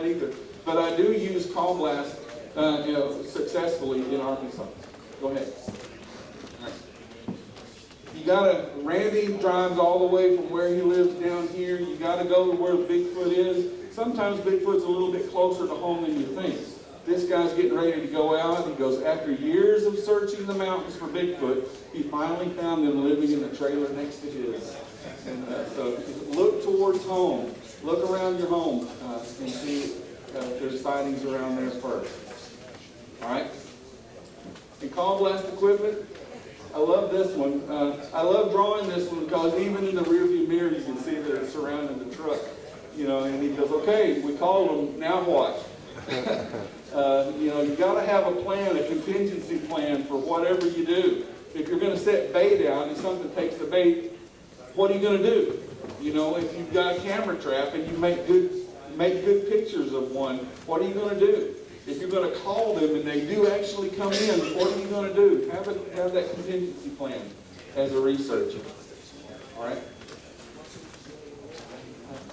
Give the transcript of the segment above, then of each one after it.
either. But I do use call blast, successfully in Arkansas. Go ahead. All right. You gotta, Randy drives all the way from where he lives down here. You gotta go to where Bigfoot is. Sometimes Bigfoot's a little bit closer to home than you think. This guy's getting ready to go out. He goes, after years of searching the mountains for Bigfoot, he finally found them living in the trailer next to his. And so look towards home. Look around your home and see if there's sightings around there first. All right? And call blast equipment. I love this one. I love drawing this one because even in the rearview mirror you can see that it's surrounding the truck. And he goes, okay, we called them, now what? You got to have a plan, a contingency plan for whatever you do. If you're going to set bait out and something takes the bait, what are you going to do? If you've got a camera trap and you make good pictures of one, what are you going to do? If you're going to call them and they do actually come in, what are you going to do? Have that contingency plan as a researcher. All right?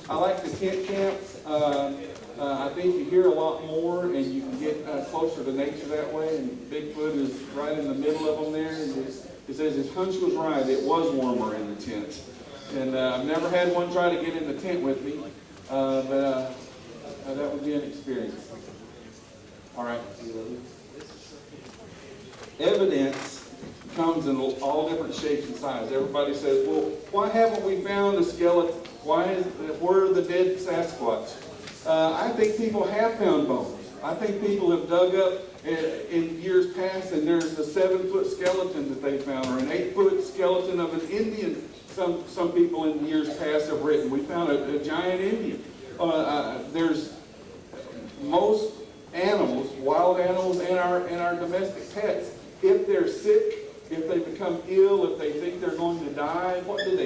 I like the tent camp. I think you hear a lot more and you can get closer to nature that way. And Bigfoot is right in the middle of them there. And it says his hunch was right. It was warmer in the tent. And I've never had one try to get in the tent with me. But that would be an experience. All right. Evidence comes in all different shapes and sizes. Everybody says, well, why haven't we found a skeleton? Where are the dead Sasquatch? I think people have found bones. I think people have dug up in years past and there's a 7-foot skeleton that they found or an 8-foot skeleton of an Indian. Some people in years past have written, we found a giant Indian. There's most animals, wild animals and our domestic pets, if they're sick, if they become ill, if they think they're going to die, what do?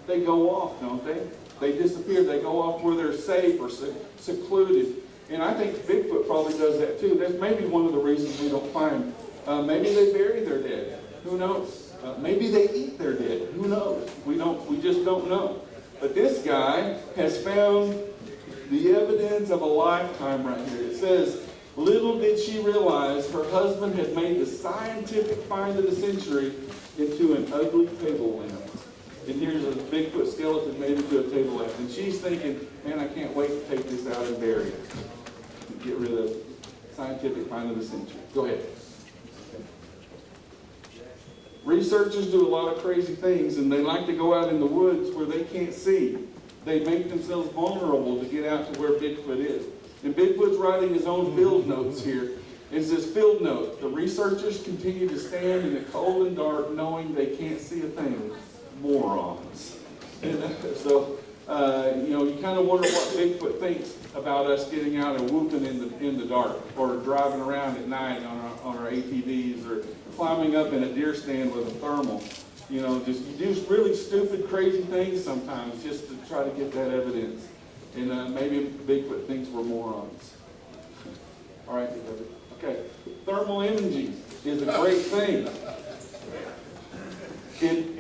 They go off, don't they? They disappear. They go off where they're safe or secluded. And I think Bigfoot probably does that too. That's maybe one of the reasons we don't find. Maybe they bury their dead. Who knows? Maybe they eat their dead. Who knows? We just don't know. But this guy has found the evidence of a lifetime right here. It says, little did she realize her husband had made the scientific find of the century into an ugly table lamp. And here's a Bigfoot skeleton made into a table lamp. And she's thinking, man, I can't wait to take this out and bury it. Get rid of it. Scientific find of the century. Go ahead. Researchers do a lot of crazy things, and they like to go out in the woods where they can't see. They make themselves vulnerable to get out to where Bigfoot is. And Bigfoot's writing his own field notes here. It says, field note, the researchers continue to stand in the cold and dark knowing they can't see a thing. Morons. And so, you kind of wonder what Bigfoot thinks about us getting out and whooping in the dark, or driving around at night on our ATVs, or climbing up in a deer stand with a thermal. You do really stupid, crazy things sometimes just to try to get that evidence. And maybe Bigfoot thinks we're morons. All right, okay. Thermal imaging is a great thing.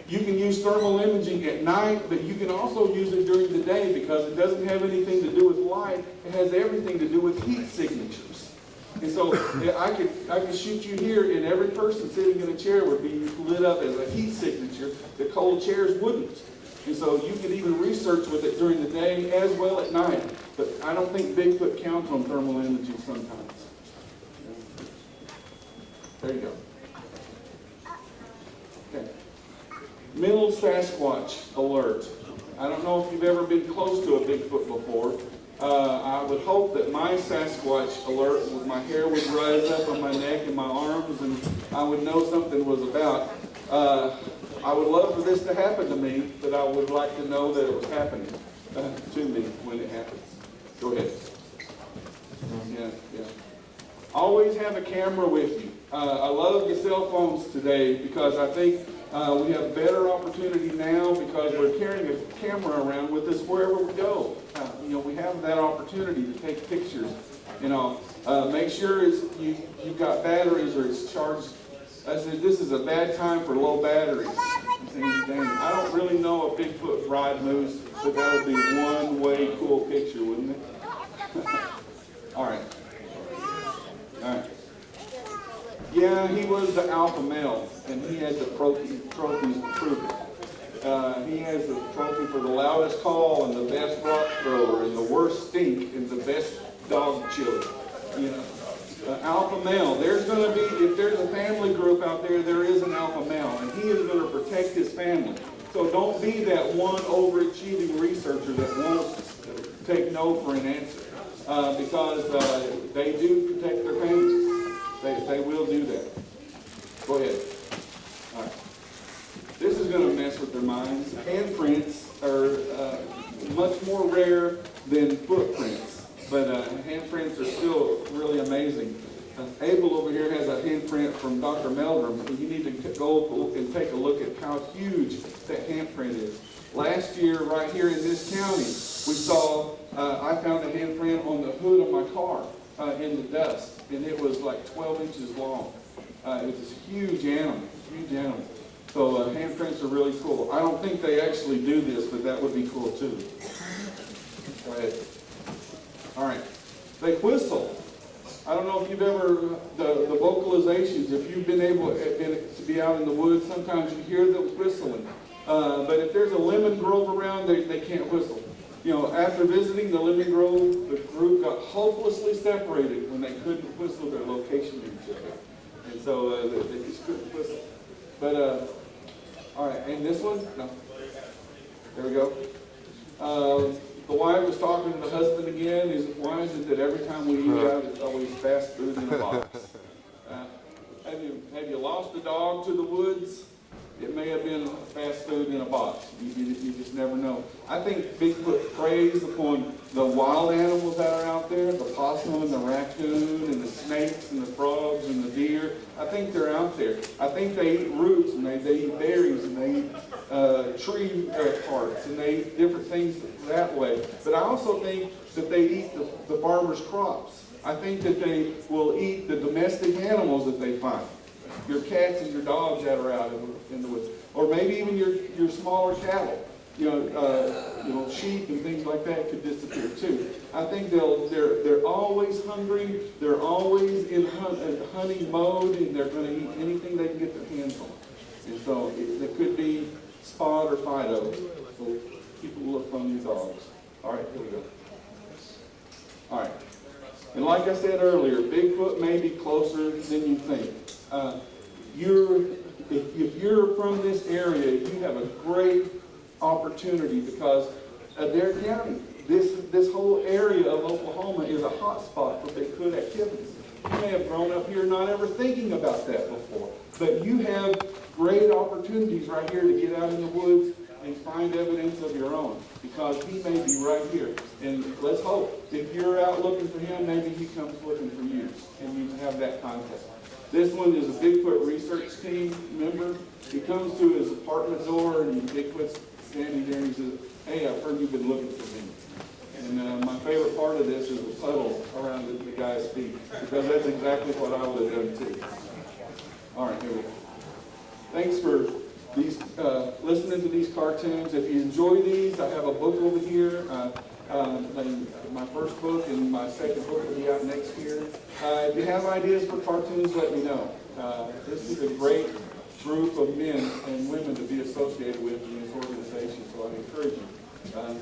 You can use thermal imaging at night, but you can also use it during the day because it doesn't have anything to do with light. It has everything to do with heat signatures. And so I could shoot you here, and every person sitting in a chair would be lit up as a heat signature. The cold chairs wouldn't. And so you could even research with it during the day as well at night. But I don't think Bigfoot counts on thermal imaging sometimes. There you go. Okay. Mental Sasquatch alert. I don't know if you've ever been close to a Bigfoot before. I would hope that my Sasquatch alert, my hair would rise up on my neck and my arms, and I would know something was about. I would love for this to happen to me, but I would like to know that it was happening to me when it happens. Go ahead. Yeah. Always have a camera with you. I love the cell phones today because I think we have better opportunity now because we're carrying a camera around with us wherever we go. We have that opportunity to take pictures. Make sure you've got batteries or it's charged. I said, this is a bad time for low batteries. I don't really know a Bigfoot ride moose, but that would be one way cool picture, wouldn't it? he was the alpha male, and he had the trophies to prove it. He has the trophy for the loudest call and the best rock thrower and the worst stink and the best dog chiller. You know, alpha male. There's going to be, if there's a family group out there, there is an alpha male, and he is going to protect his family. So don't be that one overachieving researcher that won't take no for an answer, because they do protect their families. They will do that. Go ahead. All right. This is going to mess with their minds. Handprints are much more rare than footprints, but handprints are still really amazing. Abel over here has a handprint from Dr. Meldrum, and you need to go and take a look at how huge that handprint is. Last year, right here in this county, we saw, I found a handprint on the hood of my car in the dust, and it was like 12 inches long. It was this huge animal, So handprints are really cool. I don't think they actually do this, but that would be cool too. Go ahead. All right. They whistle. I don't know if you've ever, the vocalizations, if you've been able to be out in the woods, sometimes you hear them whistling. But if there's a lemon grove around, they can't whistle. You know, after visiting the lemon grove, the group got hopelessly separated when they couldn't whistle their location to each other. And so they just couldn't whistle. But, all right, and this one? No. There we go. The wife was talking to the husband again. Why is it that every time we eat out, it's always fast food in a box? Have you lost a dog to the woods? It may have been fast food in a box. You just never know. I think Bigfoot preys upon the wild animals that are out there, the possum and the raccoon and the snakes and the frogs and the deer. I think they're out there. I think they eat roots and they eat berries and they eat tree parts and they eat different things that way. But I also think that they eat the farmer's crops. I think that they will eat the domestic animals that they find. Your cats and your dogs that are out in the woods, or maybe even your smaller cattle, sheep and things like that could disappear too. I think they're always hungry. They're always in hunting mode, and they're going to eat anything they can get their hands on. And so it could be Spot or Fido. So keep a look on your dogs. All right, here we go. All right, and like I said earlier, Bigfoot may be closer than you think. If you're from this area, you have a great opportunity because Adair County, this whole area of Oklahoma is a hot spot for Bigfoot activities. You may have grown up here not ever thinking about that before, but you have great opportunities right here to get out in the woods and find evidence of your own, because he may be right here. And let's hope, if you're out looking for him, maybe he comes looking for you, and you have that contact. This one is a Bigfoot research team member. He comes to his apartment door, and Bigfoot's standing there, and he says, "Hey, I've heard you've been looking for me." And my favorite part of this is the puddle around the guy's feet, because that's exactly what I would have done too. All right, here we go. Thanks for listening to these cartoons. If you enjoy these, I have a book over here. My first book and my second book will be out next year. If you have ideas for cartoons, let me know. This is a great group of men and women to be associated with in this organization, so I encourage you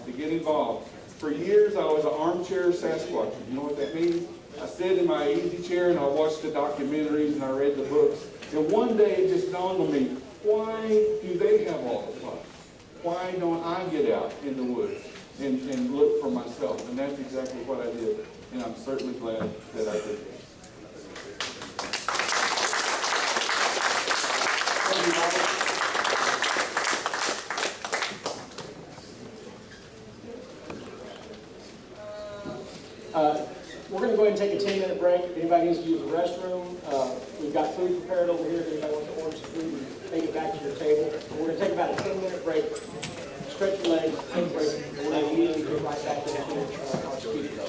to get involved. For years, I was an armchair Sasquatcher. You know what that means? I sit in my easy chair and I watched the documentaries and I read the books. And one day it just dawned on me, why do they have all the fun? Why don't I get out in the woods and look for myself? And that's exactly what I did. And I'm certainly glad that I did that. Thank you, Robert. We're going to go ahead and take a 10-minute break. If anybody needs to use the restroom, we've got food prepared over here. If anybody wants to order some food, take it back to your table. We're going to take about a 10-minute break. Stretch your legs, take a break, and we're going to immediately get right back into our speaker.